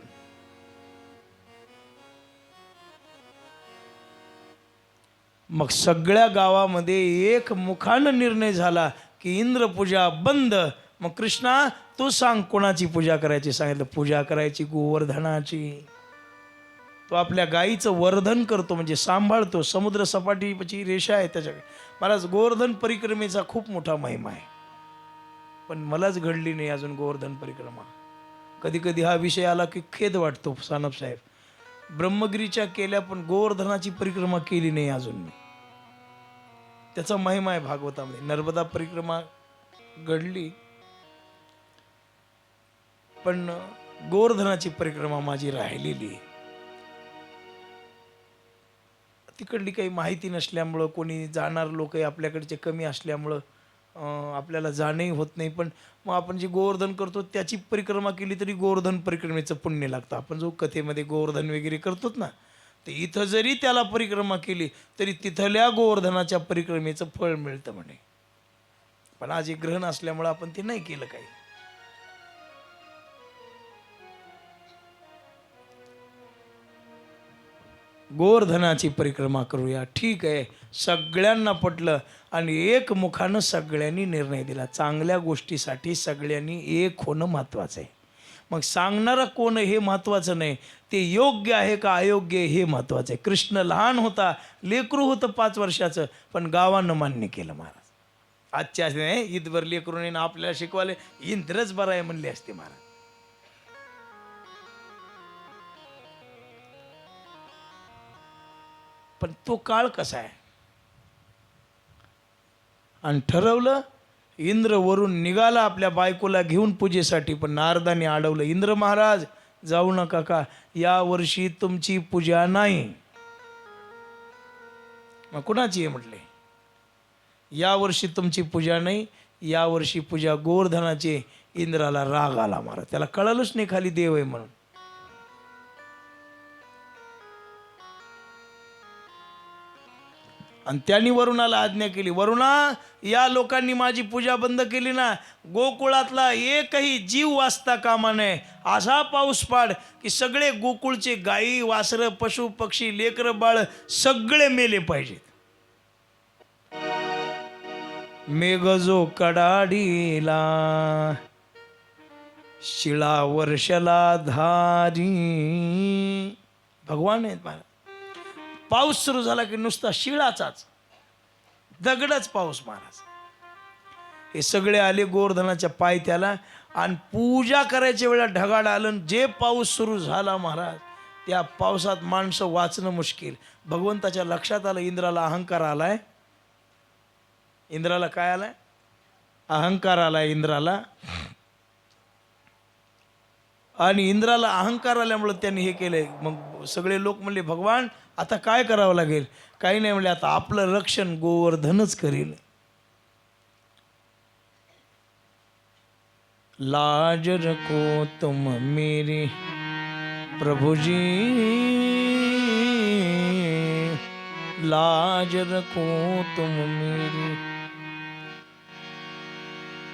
मग सगळ्या गावामध्ये एक मुखानं निर्णय झाला की इंद्र पूजा बंद. मग कृष्णा तू सांग कोणाची पूजा करायची. सांगितलं पूजा करायची गोवर्धनाची. तो आपल्या गायीचं वर्धन करतो, म्हणजे सांभाळतो. समुद्र सपाटीची रेषा आहे त्याच्याकडे. महाराज गोवर्धन परिक्रमेचा खूप मोठा महिमा आहे, पण मलाच घडली नाही अजून गोवर्धन परिक्रमा. कधी कधी हा विषय आला की खेद वाटतो. सानप साहेब, ब्रह्मगिरीच्या केल्या पण गोवर्धनाची परिक्रमा केली नाही अजून मी. त्याचा महिमा आहे भागवतामध्ये. नर्मदा परिक्रमा घडली, पण गोवर्धनाची परिक्रमा माझी राहिलेली. तिकडली काही माहिती नसल्यामुळं, कोणी जाणार लोक आपल्याकडचे कमी असल्यामुळं आपल्याला जाणंही होत नाही. पण मग आपण जे गोवर्धन करतो त्याची परिक्रमा केली तरी गोवर्धन परिक्रमेचं पुण्य लागतं. आपण जो कथेमध्ये गोवर्धन वगैरे करतोत ना, ते इथं जरी त्याला परिक्रमा केली तरी तिथल्या गोवर्धनाच्या परिक्रमेचं फळ मिळतं म्हणे. पण आज एक ग्रहण असल्यामुळं आपण ते नाही केलं काही. गोवर्धनाची परिक्रमा करूया. ठीक आहे, सगळ्यांना पटलं आणि एक मुखानं सगळ्यांनी निर्णय दिला. चांगल्या गोष्टीसाठी सगळ्यांनी एक होणं महत्त्वाचं आहे. मग सांगणारा कोण हे महत्त्वाचं नाही, ते योग्य आहे का अयोग्य हे महत्त्वाचं आहे. कृष्ण लहान होता, लेकरू होतं 5 वर्षाचं, पण गावानं मान्य केलं महाराज. आजच्या नाही ईदभर लेकरून आपल्याला शिकवाले इंद्रच बरा आहे म्हणले असते महाराज. पण तो काळ कसा आहे. आणि ठरवलं, इंद्र वरून निघाला आपल्या बायकोला घेऊन पूजेसाठी, पण नारदाने अडवलं. इंद्र महाराज जाऊ नका का, या वर्षी तुमची पूजा नाही. मग कुणाची आहे म्हटले, या वर्षी तुमची पूजा नाही, या वर्षी पूजा गोवर्धनाची. इंद्राला राग आला महाराज, त्याला कळलंच नाही खाली देव आहे म्हणून. आणि त्यांनी वरुणाला आज्ञा केली, वरुणा या लोकांनी माझी पूजा बंद केली ना, गोकुळातला एकही जीव वाचता कामा नये. असा पाऊस पाड की सगळे गोकुळचे गायी वासरं पशु पक्षी लेकरं बाळ सगळे मेले पाहिजेत. मेघ जो कडाडीला शिळा वर्षला धारी. भगवान आहेत महाराज. पाऊस सुरू झाला की नुसता शिळाचाच दगडच पाऊस महाराज. हे सगळे आले गोवर्धनाच्या पायथ्याला आणि पूजा करायच्या वेळेला ढगाळ आलं. जे पाऊस सुरू झाला महाराज, त्या पावसात माणसं वाचणं मुश्किल. भगवंताच्या लक्षात आलं इंद्राला अहंकार आलाय. इंद्राला काय आलाय? अहंकार आलाय इंद्राला. आणि इंद्राला अहंकार आल्यामुळे त्यांनी हे केलंय. मग सगळे लोक म्हणले भगवान आता काय करावं लागेल? काही नाही म्हणले, आता आपलं रक्षण गोवर्धनच करील. लाज रखो तुम मेरी प्रभुजी, लाज रखो तुम मेरी.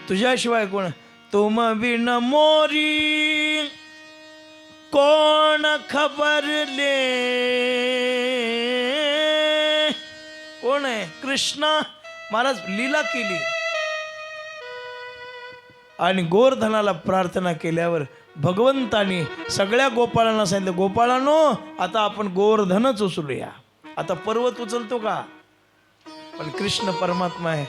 तुझ्याशिवाय कोण? तुम बिन मोरी कोण खबर ले. कोण आहे? कृष्ण महाराज लीला केली आणि गोवर्धनाला प्रार्थना केल्यावर भगवंतानी सगळ्या गोपाळांना सांगितलं, गोपाळांनो आता आपण गोवर्धनच उचलूया. आता पर्वत उचलतो का? पण कृष्ण परमात्मा आहे,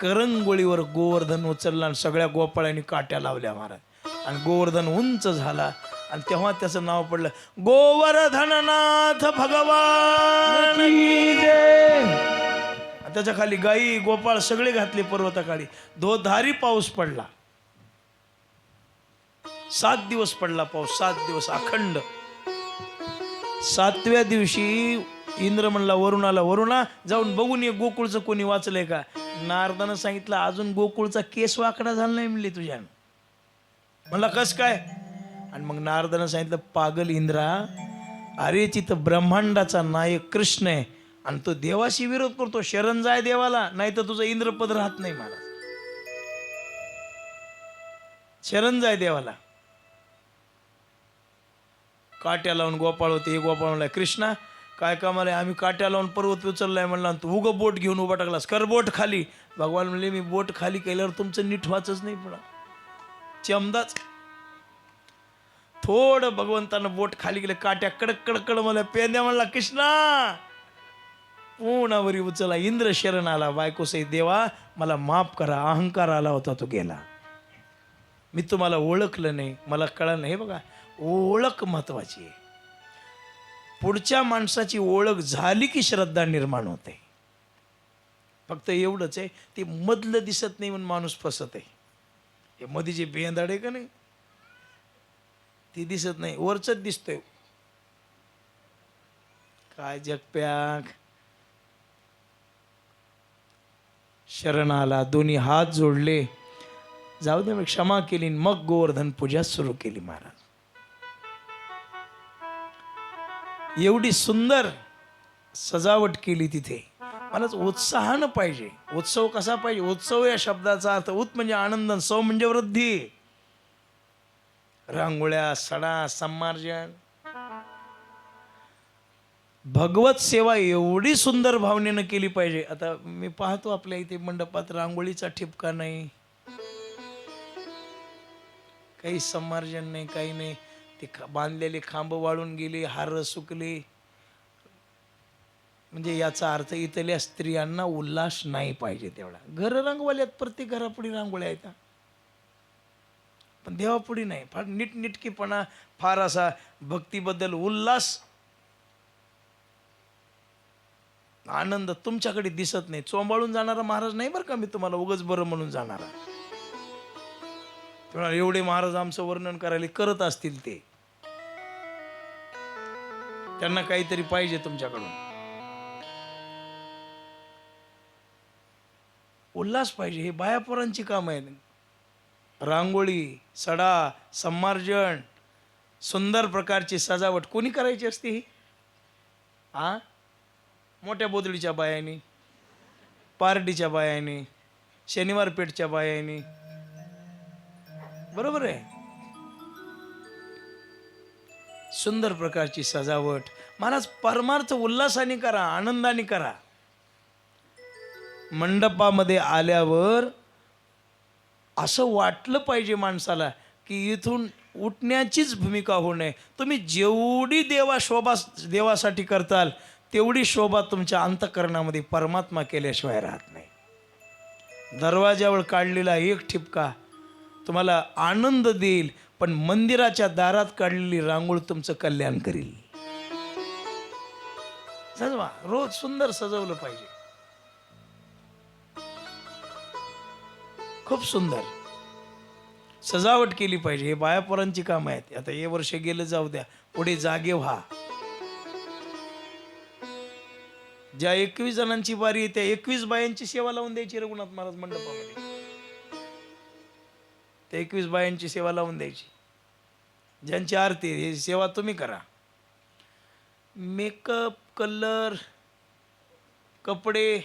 करंगोळीवर गोवर्धन उचलला आणि सगळ्या गोपाळांनी काट्या लावल्या महाराज, आणि गोवर्धन उंच झाला आणि तेव्हा त्याचं नाव पडलं गोवर्धननाथ भगवान की जय. आणि त्याच्या खाली गाई गोपाळ सगळे घातले पर्वताखाली. धोधारी पाऊस पडला, 7 दिवस पडला पाऊस, 7 दिवस अखंड. 7व्या दिवशी इंद्र म्हणला वरुणाला, वरुणा जाऊन बघून ये गोकुळचं कोणी वाचलंय का. नारदानं सांगितलं अजून गोकुळचा केस वाकडा झाला नाही म्हणले तुझ्या. म्हणला कस काय. आणि मग नारदानं सांगितलं पागल इंद्रा, अरे तिथं ब्रह्मांडाचा नायक कृष्ण आहे आणि तो देवाशी विरोध करतो, शरण जाय देवाला नाही तर तुझं इंद्रपद राहत नाही महाराज, शरण जाय देवाला. काट्या लावून गोपाळ होते, हे गोपाळ म्हणला कृष्णा काय कामाला, आम्ही काट्या लावून पर्वत उचललाय म्हणला, तू उगं बोट घेऊन उभा टाकलास, कर बोट खाली. भगवान म्हणले मी बोट खाली केल्यावर तुमचं नीट वाचच नाही पडा, चमदाच. थोडं भगवंतानं बोट खाली गेलं, काट्या कडक कडक कडक मला पेंद्या म्हणला कृष्णा पूर्णावरी उचला. इंद्र शरण आला, बायको सहित देवा मला माफ करा, अहंकार आला होता तो गेला, मी तुम्हाला ओळखलं नाही, मला कळलं नाही. हे बघा ओळख महत्वाची आहे. पुढच्या माणसाची ओळख झाली की श्रद्धा निर्माण होते. फक्त एवढंच आहे, ते मधलं दिसत नाही म्हणून माणूस फसत आहे. हे मध्ये जे बेंदाड आहे का नाही ती दिसत नाही, वरचंच दिसतोय. काय जगप्याक शरण आला, दोन्ही हात जोडले, जाऊ दे मी क्षमा केली, मग गोवर्धन पूजा सुरू केली महाराज. एवढी सुंदर सजावट केली तिथे. मला उत्साहानं पाहिजे. उत्सव कसा पाहिजे, उत्सव या शब्दाचा अर्थ उत म्हणजे आनंद, सौ म्हणजे वृद्धी. रांगोळ्या, सडा, सम्मार्जन, भगवत सेवा एवढी सुंदर भावनेनं केली पाहिजे. आता मी पाहतो आपल्या इथे मंडपात रांगोळीचा ठिपका नाही, काही सम्मार्जन नाही, काही नाही. ते बांधलेले खांब वाळून गेले, हार सुकले. म्हणजे याचा अर्थ इथल्या स्त्रियांना उल्हास नाही पाहिजे तेवढा. घर रंगवाल्यात प्रत्येक घरापुढे रांगोळ्या आहेत, पण देवापुढे नाही. फार नीटनेटकेपणा, फार असा भक्तीबद्दल उल्हास, आनंद तुमच्याकडे दिसत नाही. चोंबाळून जाणारा महाराज नाही बरं का मी तुम्हाला, उगच बरं म्हणून जाणारा. तुम्हाला एवढे महाराज आमचं वर्णन करायला करत असतील, ते त्यांना काहीतरी पाहिजे तुमच्याकडून, उल्हास पाहिजे. हे बायापोरांची काम आहे. रांगोळी, सडा, सम्मार्जन, सुंदर प्रकारची सजावट कोणी करायची असते ही? मोठ्या बोदळीच्या बायांनी, पारडीच्या बायांनी, शनिवार पेठच्या बायांनी, बरोबर आहे. सुंदर प्रकारची सजावट महाराज परमार्थ उल्हासाने करा, आनंदाने करा. मंडपामध्ये आल्यावर असं वाटलं पाहिजे माणसाला की इथून उठण्याचीच भूमिका होऊ नये. तुम्ही जेवढी देवासाठी करताल तेवढी शोभा तुमच्या अंतःकरणामध्ये परमात्मा केल्याशिवाय राहत नाही. दरवाजावर काढलेला एक ठिपका तुम्हाला आनंद देईल, पण मंदिराच्या दारात काढलेली रांगोळ तुमचं कल्याण करील. सजवा, रोज सुंदर सजवलं पाहिजे, खूप सुंदर सजावट केली पाहिजे. हे बायापोरांची काम आहेत. आता हे वर्ष गेलं जाऊ द्या, पुढे जागे व्हा. ज्या 21 जणांची बारी आहे त्या 21 बायांची सेवा लावून द्यायची रघुनाथ महाराज मंडपामध्ये. त्या 21 बायांची सेवा लावून द्यायची. ज्यांची आरती ही सेवा तुम्ही करा. मेकअप, कलर, कपडे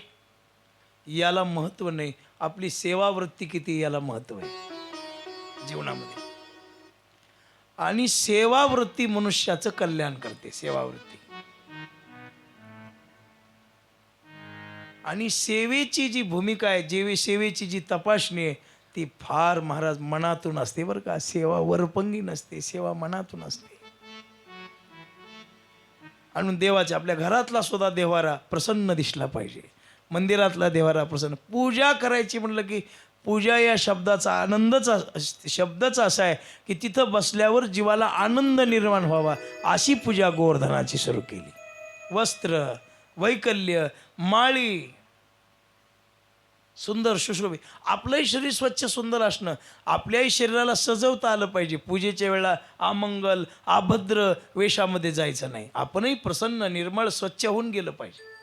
याला महत्व नाही, आपली सेवावृत्ती किती याला महत्व आहे जीवनामध्ये. आणि सेवावृत्ती मनुष्याचं कल्याण करते. सेवावृत्ती आणि सेवेची जी भूमिका आहे, सेवेची जी तपासणी आहे ती फार महाराज मनातून असते बरं का. सेवा वरपंगी नसते, सेवा मनातून असते. आणि देवाच्या आपल्या घरातला सुद्धा देवारा प्रसन्न दिसला पाहिजे. मंदिरातला देवारा प्रसन्न. पूजा करायची म्हणलं की पूजा या शब्दच असा आहे की तिथं बसल्यावर जीवाला आनंद निर्माण व्हावा अशी पूजा गोवर्धनाची सुरू केली. वस्त्र, वैकल्य, माळी, सुंदर सुशोभित. आपलंही शरीर स्वच्छ सुंदर असणं, आपल्याही शरीराला सजवता आलं पाहिजे. पूजेच्या वेळेला अमंगल अभद्र वेशामध्ये जायचं नाही. आपणही प्रसन्न निर्मळ स्वच्छ होऊन गेलं पाहिजे.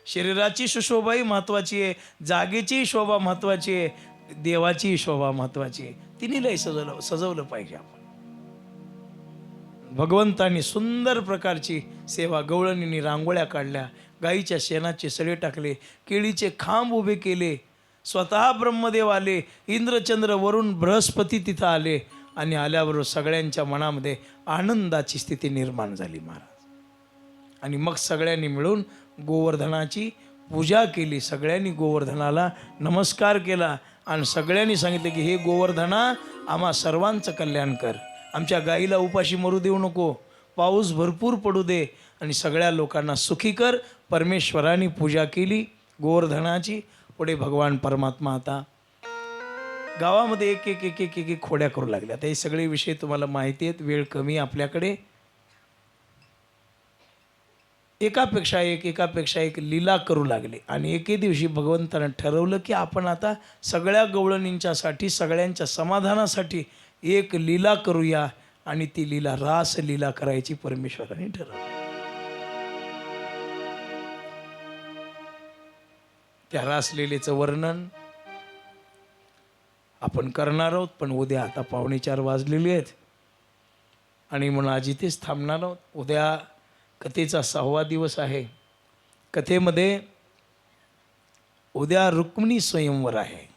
शरीराची सुशोभाही महत्त्वाची आहे, जागेची शोभा महत्त्वाची आहे, देवाची शोभा महत्त्वाची आहे. तिन्हीलाही सजवलं पाहिजे आपण. भगवंतांनी सुंदर प्रकारची सेवा, गवळणींनी रांगोळ्या काढल्या, गाईच्या शेणाचे सडे टाकले, केळीचे खांब उभे केले, स्वतः ब्रह्मदेव आले, इंद्रचंद्र वरून बृहस्पती तिथं आले आणि आल्याबरोबर सगळ्यांच्या मनामध्ये आनंदाची स्थिती निर्माण झाली महाराज. आणि मग सगळ्यांनी मिळून गोवर्धनाची पूजा केली. सगळ्यांनी गोवर्धनाला नमस्कार केला आणि सगळ्यांनी सांगितलं की हे गोवर्धना, आम्हा सर्वांचं कल्याण कर, आमच्या गाईला उपाशी मरू देऊ नको, पाऊस भरपूर पडू दे आणि सगळ्या लोकांना सुखी कर. परमेश्वराने पूजा केली गोवर्धनाची. पुढे भगवान परमात्मा आता गावामध्ये एक एक एक एक एक एक खोड्या करू लागल्या. आता हे सगळे विषय तुम्हाला माहिती आहेत, वेळ कमी आपल्याकडे. एकापेक्षा एक लीला करू लागले आणि एके दिवशी भगवंतानं ठरवलं की आपण आता सगळ्या गवळणींच्यासाठी, सगळ्यांच्या समाधानासाठी एक लीला करूया. आणि ती लीला रासलीला करायची परमेश्वराने ठरवलं. त्या रासलीलेचं वर्णन आपण करणार आहोत. पण उद्या आता 4:45 वाजलेले आहेत आणि म्हणून आज इथेच थांबणार आहोत. उद्या कथेचा 6वा दिवस आहे. कथेमध्ये उद्या रुक्मिणी स्वयंवर आहे.